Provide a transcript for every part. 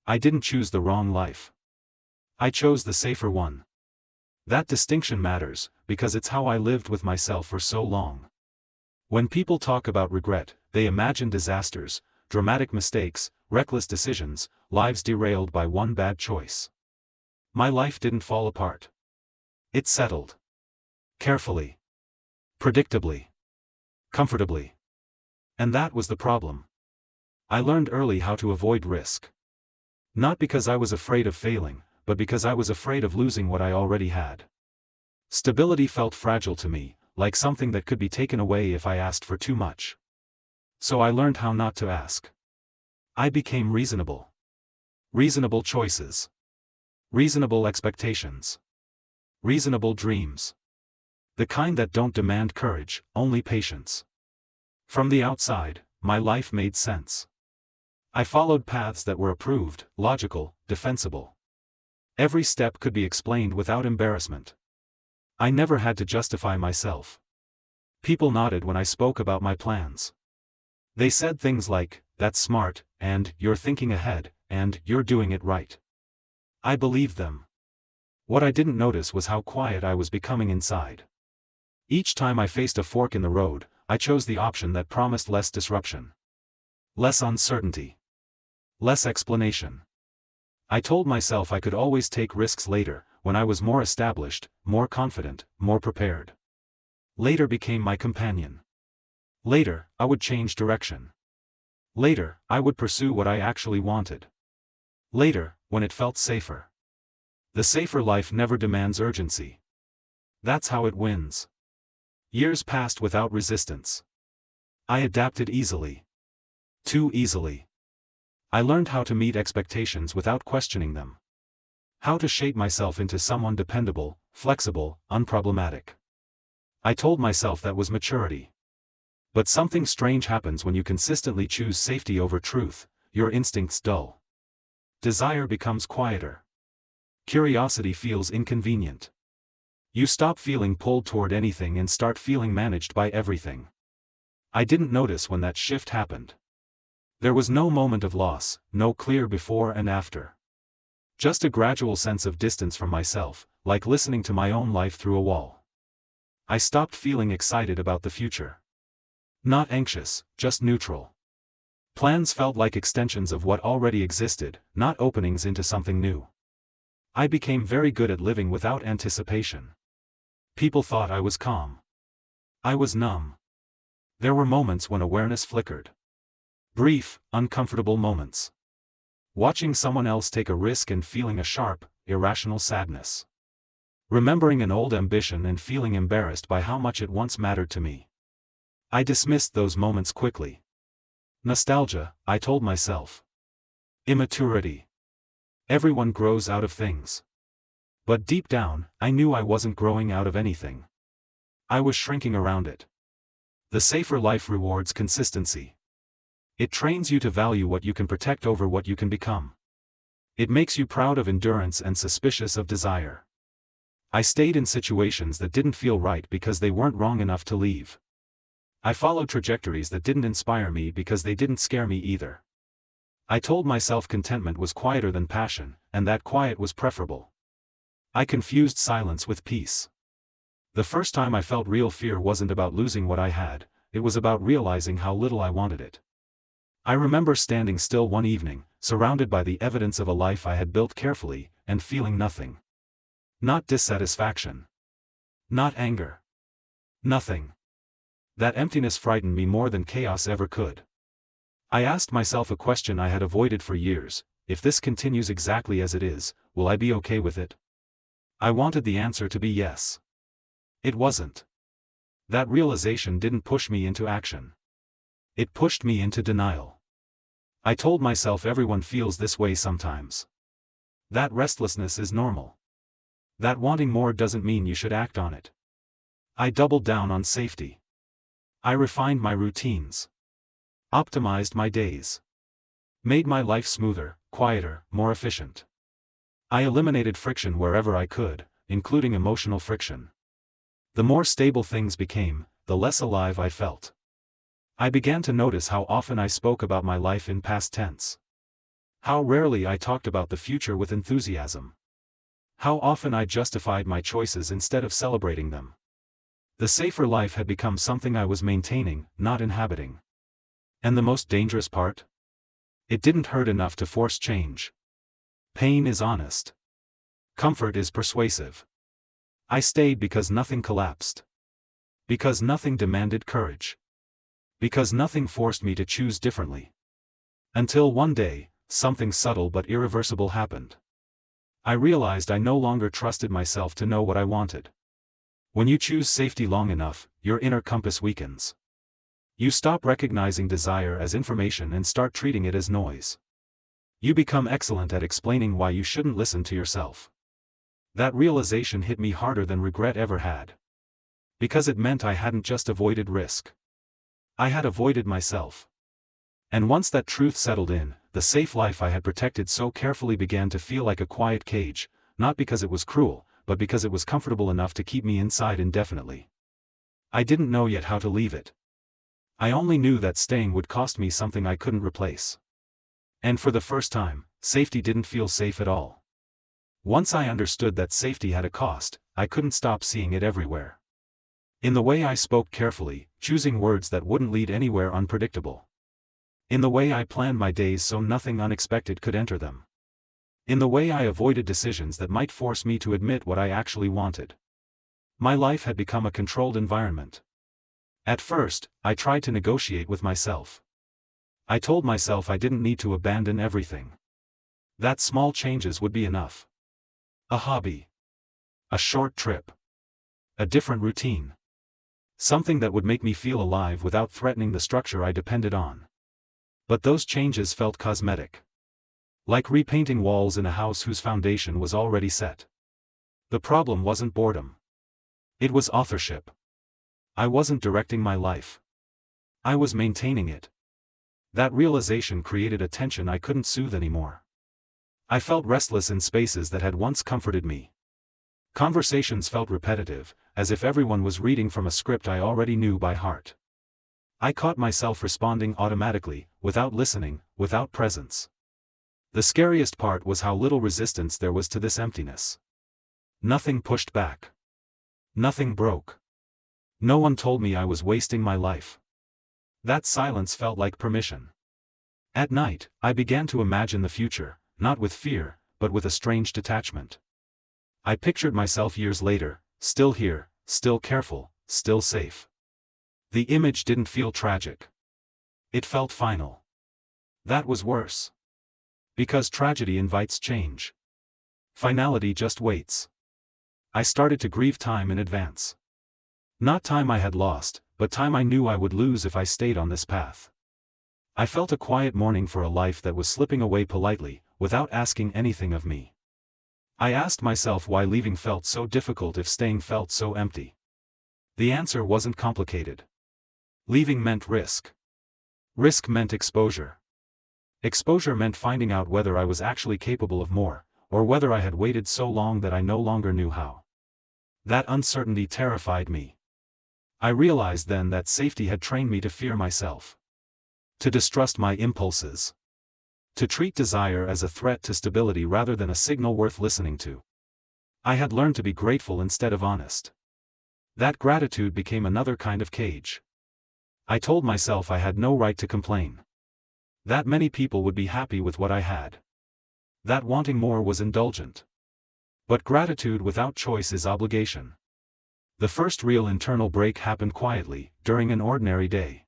I didn't choose the wrong life. I chose the safer one. That distinction matters, because it's how I lived with myself for so long. When people talk about regret, they imagine disasters, dramatic mistakes, reckless decisions, lives derailed by one bad choice. My life didn't fall apart. It settled. Carefully. Predictably. Comfortably. And that was the problem. I learned early how to avoid risk. Not because I was afraid of failing, but because I was afraid of losing what I already had. Stability felt fragile to me, like something that could be taken away if I asked for too much. So I learned how not to ask. I became reasonable. Reasonable choices. Reasonable expectations. Reasonable dreams. The kind that don't demand courage, only patience. From the outside, my life made sense. I followed paths that were approved, logical, defensible. Every step could be explained without embarrassment. I never had to justify myself. People nodded when I spoke about my plans. They said things like, "That's smart," and "You're thinking ahead," and "You're doing it right." I believed them. What I didn't notice was how quiet I was becoming inside. Each time I faced a fork in the road, I chose the option that promised less disruption. Less uncertainty. Less explanation. I told myself I could always take risks later, when I was more established, more confident, more prepared. Later became my companion. Later, I would change direction. Later, I would pursue what I actually wanted. Later, when it felt safer. The safer life never demands urgency. That's how it wins. Years passed without resistance. I adapted easily. Too easily. I learned how to meet expectations without questioning them. How to shape myself into someone dependable, flexible, unproblematic. I told myself that was maturity. But something strange happens when you consistently choose safety over truth. Your instincts dull. Desire becomes quieter. Curiosity feels inconvenient. You stop feeling pulled toward anything and start feeling managed by everything. I didn't notice when that shift happened. There was no moment of loss, no clear before and after. Just a gradual sense of distance from myself, like listening to my own life through a wall. I stopped feeling excited about the future. Not anxious, just neutral. Plans felt like extensions of what already existed, not openings into something new. I became very good at living without anticipation. People thought I was calm. I was numb. There were moments when awareness flickered. Brief, uncomfortable moments. Watching someone else take a risk and feeling a sharp, irrational sadness. Remembering an old ambition and feeling embarrassed by how much it once mattered to me. I dismissed those moments quickly. Nostalgia, I told myself. Immaturity. Everyone grows out of things. But deep down, I knew I wasn't growing out of anything. I was shrinking around it. The safer life rewards consistency. It trains you to value what you can protect over what you can become. It makes you proud of endurance and suspicious of desire. I stayed in situations that didn't feel right because they weren't wrong enough to leave. I followed trajectories that didn't inspire me because they didn't scare me either. I told myself contentment was quieter than passion, and that quiet was preferable. I confused silence with peace. The first time I felt real fear wasn't about losing what I had, it was about realizing how little I wanted it. I remember standing still one evening, surrounded by the evidence of a life I had built carefully, and feeling nothing. Not dissatisfaction. Not anger. Nothing. That emptiness frightened me more than chaos ever could. I asked myself a question I had avoided for years: if this continues exactly as it is, will I be okay with it? I wanted the answer to be yes. It wasn't. That realization didn't push me into action. It pushed me into denial. I told myself everyone feels this way sometimes. That restlessness is normal. That wanting more doesn't mean you should act on it. I doubled down on safety. I refined my routines. Optimized my days. Made my life smoother, quieter, more efficient. I eliminated friction wherever I could, including emotional friction. The more stable things became, the less alive I felt. I began to notice how often I spoke about my life in past tense. How rarely I talked about the future with enthusiasm. How often I justified my choices instead of celebrating them. The safer life had become something I was maintaining, not inhabiting. And the most dangerous part? It didn't hurt enough to force change. Pain is honest. Comfort is persuasive. I stayed because nothing collapsed. Because nothing demanded courage. Because nothing forced me to choose differently. Until one day, something subtle but irreversible happened. I realized I no longer trusted myself to know what I wanted. When you choose safety long enough, your inner compass weakens. You stop recognizing desire as information and start treating it as noise. You become excellent at explaining why you shouldn't listen to yourself. That realization hit me harder than regret ever had. Because it meant I hadn't just avoided risk. I had avoided myself. And once that truth settled in, the safe life I had protected so carefully began to feel like a quiet cage, not because it was cruel, but because it was comfortable enough to keep me inside indefinitely. I didn't know yet how to leave it. I only knew that staying would cost me something I couldn't replace. And for the first time, safety didn't feel safe at all. Once I understood that safety had a cost, I couldn't stop seeing it everywhere. In the way I spoke carefully, choosing words that wouldn't lead anywhere unpredictable. In the way I planned my days so nothing unexpected could enter them. In the way I avoided decisions that might force me to admit what I actually wanted. My life had become a controlled environment. At first, I tried to negotiate with myself. I told myself I didn't need to abandon everything. That small changes would be enough. A hobby. A short trip. A different routine. Something that would make me feel alive without threatening the structure I depended on. But those changes felt cosmetic. Like repainting walls in a house whose foundation was already set. The problem wasn't boredom. It was authorship. I wasn't directing my life. I was maintaining it. That realization created a tension I couldn't soothe anymore. I felt restless in spaces that had once comforted me. Conversations felt repetitive, as if everyone was reading from a script I already knew by heart. I caught myself responding automatically, without listening, without presence. The scariest part was how little resistance there was to this emptiness. Nothing pushed back. Nothing broke. No one told me I was wasting my life. That silence felt like permission. At night, I began to imagine the future, not with fear, but with a strange detachment. I pictured myself years later, still here, still careful, still safe. The image didn't feel tragic. It felt final. That was worse. Because tragedy invites change. Finality just waits. I started to grieve time in advance. Not time I had lost, but time I knew I would lose if I stayed on this path. I felt a quiet mourning for a life that was slipping away politely, without asking anything of me. I asked myself why leaving felt so difficult if staying felt so empty. The answer wasn't complicated. Leaving meant risk. Risk meant exposure. Exposure meant finding out whether I was actually capable of more, or whether I had waited so long that I no longer knew how. That uncertainty terrified me. I realized then that safety had trained me to fear myself. To distrust my impulses. To treat desire as a threat to stability rather than a signal worth listening to. I had learned to be grateful instead of honest. That gratitude became another kind of cage. I told myself I had no right to complain. That many people would be happy with what I had. That wanting more was indulgent. But gratitude without choice is obligation. The first real internal break happened quietly, during an ordinary day.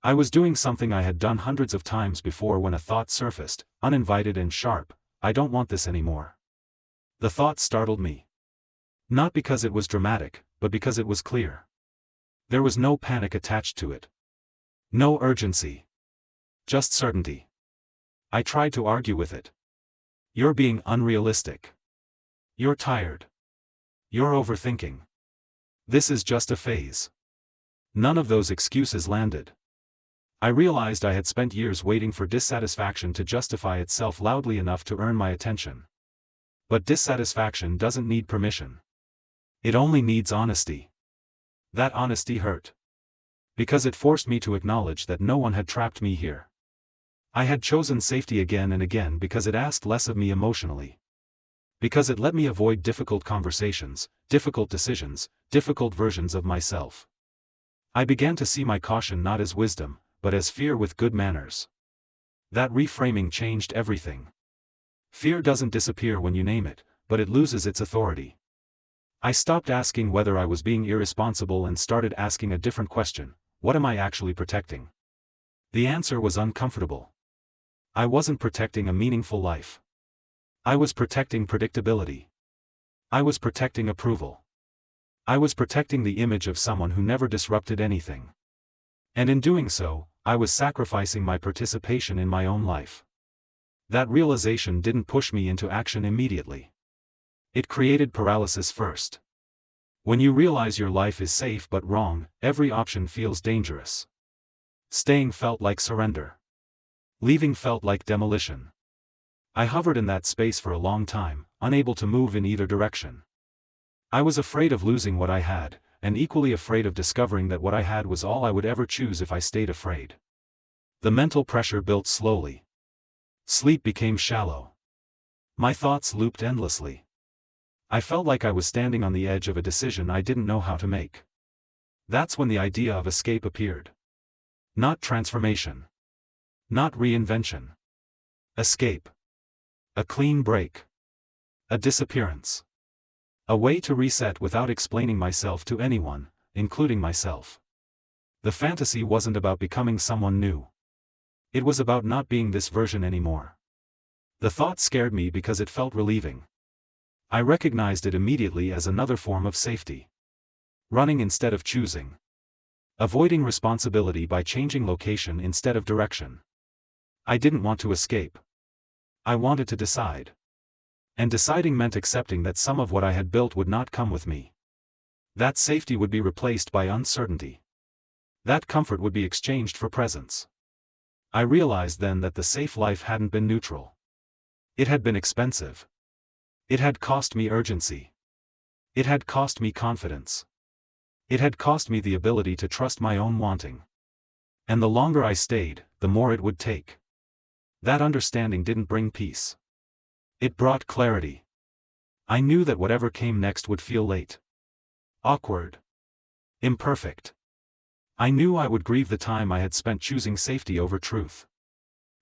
I was doing something I had done hundreds of times before when a thought surfaced, uninvited and sharp: I don't want this anymore. The thought startled me. Not because it was dramatic, but because it was clear. There was no panic attached to it. No urgency. Just certainty. I tried to argue with it. You're being unrealistic. You're tired. You're overthinking. This is just a phase. None of those excuses landed. I realized I had spent years waiting for dissatisfaction to justify itself loudly enough to earn my attention. But dissatisfaction doesn't need permission. It only needs honesty. That honesty hurt. Because it forced me to acknowledge that no one had trapped me here. I had chosen safety again and again because it asked less of me emotionally. Because it let me avoid difficult conversations, difficult decisions, difficult versions of myself. I began to see my caution not as wisdom, but as fear with good manners. That reframing changed everything. Fear doesn't disappear when you name it, but it loses its authority. I stopped asking whether I was being irresponsible and started asking a different question: what am I actually protecting? The answer was uncomfortable. I wasn't protecting a meaningful life. I was protecting predictability. I was protecting approval. I was protecting the image of someone who never disrupted anything. And in doing so, I was sacrificing my participation in my own life. That realization didn't push me into action immediately. It created paralysis first. When you realize your life is safe but wrong, every option feels dangerous. Staying felt like surrender. Leaving felt like demolition. I hovered in that space for a long time, unable to move in either direction. I was afraid of losing what I had, and equally afraid of discovering that what I had was all I would ever choose if I stayed afraid. The mental pressure built slowly. Sleep became shallow. My thoughts looped endlessly. I felt like I was standing on the edge of a decision I didn't know how to make. That's when the idea of escape appeared. Not transformation. Not reinvention. Escape. A clean break. A disappearance. A way to reset without explaining myself to anyone, including myself. The fantasy wasn't about becoming someone new. It was about not being this version anymore. The thought scared me because it felt relieving. I recognized it immediately as another form of safety. Running instead of choosing. Avoiding responsibility by changing location instead of direction. I didn't want to escape. I wanted to decide. And deciding meant accepting that some of what I had built would not come with me. That safety would be replaced by uncertainty. That comfort would be exchanged for presence. I realized then that the safe life hadn't been neutral. It had been expensive. It had cost me urgency. It had cost me confidence. It had cost me the ability to trust my own wanting. And the longer I stayed, the more it would take. That understanding didn't bring peace. It brought clarity. I knew that whatever came next would feel late. Awkward. Imperfect. I knew I would grieve the time I had spent choosing safety over truth.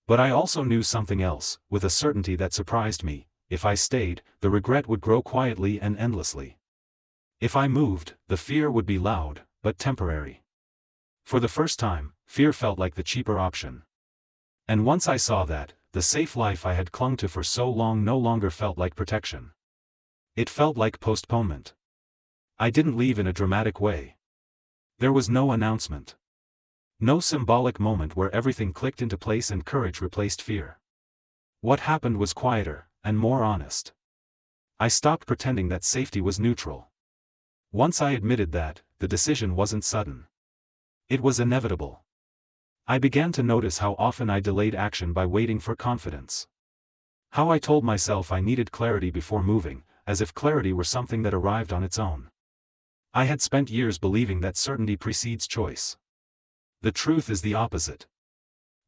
But I also knew something else, with a certainty that surprised me: if I stayed, the regret would grow quietly and endlessly. If I moved, the fear would be loud, but temporary. For the first time, fear felt like the cheaper option. And once I saw that, the safe life I had clung to for so long no longer felt like protection. It felt like postponement. I didn't leave in a dramatic way. There was no announcement. No symbolic moment where everything clicked into place and courage replaced fear. What happened was quieter, and more honest. I stopped pretending that safety was neutral. Once I admitted that, the decision wasn't sudden. It was inevitable. I began to notice how often I delayed action by waiting for confidence. How I told myself I needed clarity before moving, as if clarity were something that arrived on its own. I had spent years believing that certainty precedes choice. The truth is the opposite.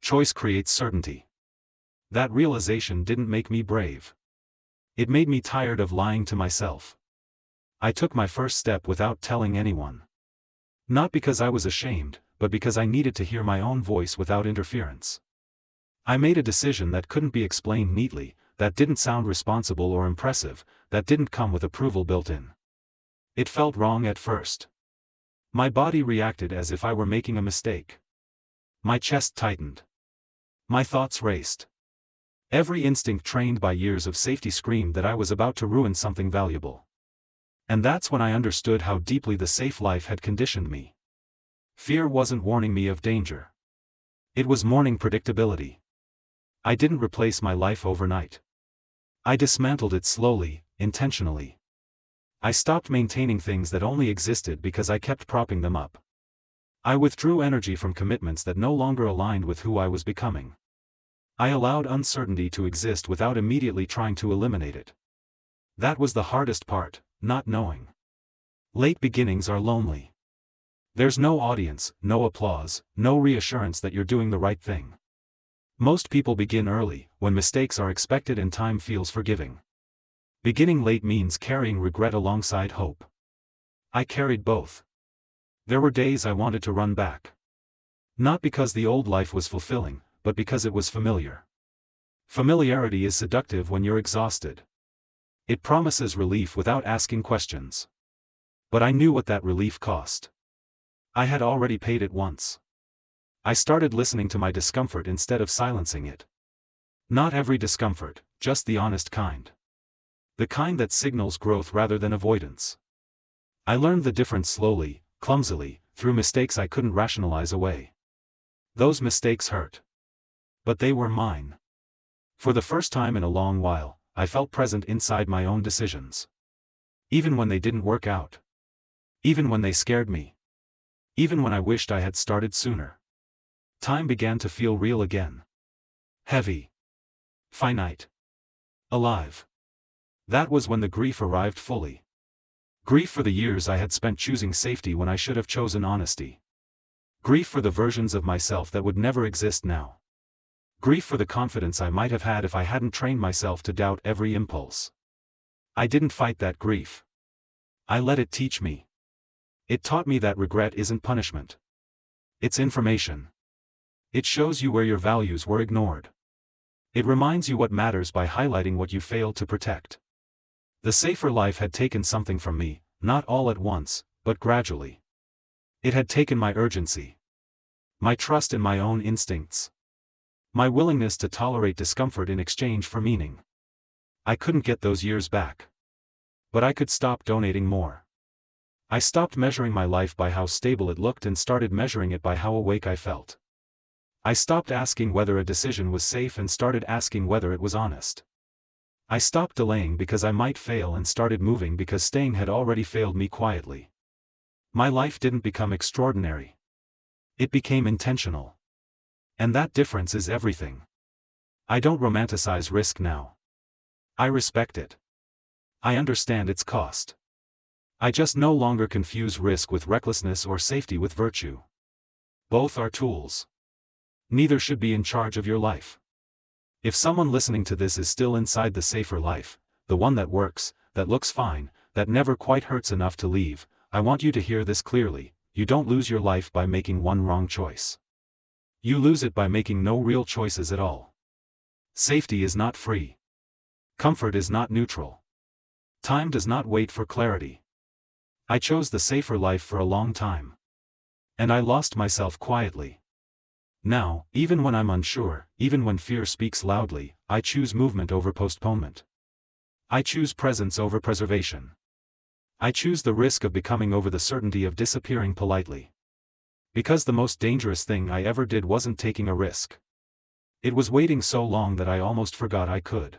Choice creates certainty. That realization didn't make me brave. It made me tired of lying to myself. I took my first step without telling anyone. Not because I was ashamed, but because I needed to hear my own voice without interference. I made a decision that couldn't be explained neatly, that didn't sound responsible or impressive, that didn't come with approval built in. It felt wrong at first. My body reacted as if I were making a mistake. My chest tightened. My thoughts raced. Every instinct trained by years of safety screamed that I was about to ruin something valuable. And that's when I understood how deeply the safe life had conditioned me. Fear wasn't warning me of danger. It was mourning predictability. I didn't replace my life overnight. I dismantled it slowly, intentionally. I stopped maintaining things that only existed because I kept propping them up. I withdrew energy from commitments that no longer aligned with who I was becoming. I allowed uncertainty to exist without immediately trying to eliminate it. That was the hardest part, not knowing. Late beginnings are lonely. There's no audience, no applause, no reassurance that you're doing the right thing. Most people begin early, when mistakes are expected and time feels forgiving. Beginning late means carrying regret alongside hope. I carried both. There were days I wanted to run back. Not because the old life was fulfilling, but because it was familiar. Familiarity is seductive when you're exhausted. It promises relief without asking questions. But I knew what that relief cost. I had already paid it once. I started listening to my discomfort instead of silencing it. Not every discomfort, just the honest kind. The kind that signals growth rather than avoidance. I learned the difference slowly, clumsily, through mistakes I couldn't rationalize away. Those mistakes hurt. But they were mine. For the first time in a long while, I felt present inside my own decisions. Even when they didn't work out. Even when they scared me. Even when I wished I had started sooner. Time began to feel real again. Heavy. Finite. Alive. That was when the grief arrived fully. Grief for the years I had spent choosing safety when I should have chosen honesty. Grief for the versions of myself that would never exist now. Grief for the confidence I might have had if I hadn't trained myself to doubt every impulse. I didn't fight that grief. I let it teach me. It taught me that regret isn't punishment. It's information. It shows you where your values were ignored. It reminds you what matters by highlighting what you failed to protect. The safer life had taken something from me, not all at once, but gradually. It had taken my urgency. My trust in my own instincts. My willingness to tolerate discomfort in exchange for meaning. I couldn't get those years back. But I could stop donating more. I stopped measuring my life by how stable it looked and started measuring it by how awake I felt. I stopped asking whether a decision was safe and started asking whether it was honest. I stopped delaying because I might fail and started moving because staying had already failed me quietly. My life didn't become extraordinary. It became intentional. And that difference is everything. I don't romanticize risk now. I respect it. I understand its cost. I just no longer confuse risk with recklessness or safety with virtue. Both are tools. Neither should be in charge of your life. If someone listening to this is still inside the safer life, the one that works, that looks fine, that never quite hurts enough to leave, I want you to hear this clearly: you don't lose your life by making one wrong choice. You lose it by making no real choices at all. Safety is not free. Comfort is not neutral. Time does not wait for clarity. I chose the safer life for a long time. And I lost myself quietly. Now, even when I'm unsure, even when fear speaks loudly, I choose movement over postponement. I choose presence over preservation. I choose the risk of becoming over the certainty of disappearing politely. Because the most dangerous thing I ever did wasn't taking a risk. It was waiting so long that I almost forgot I could.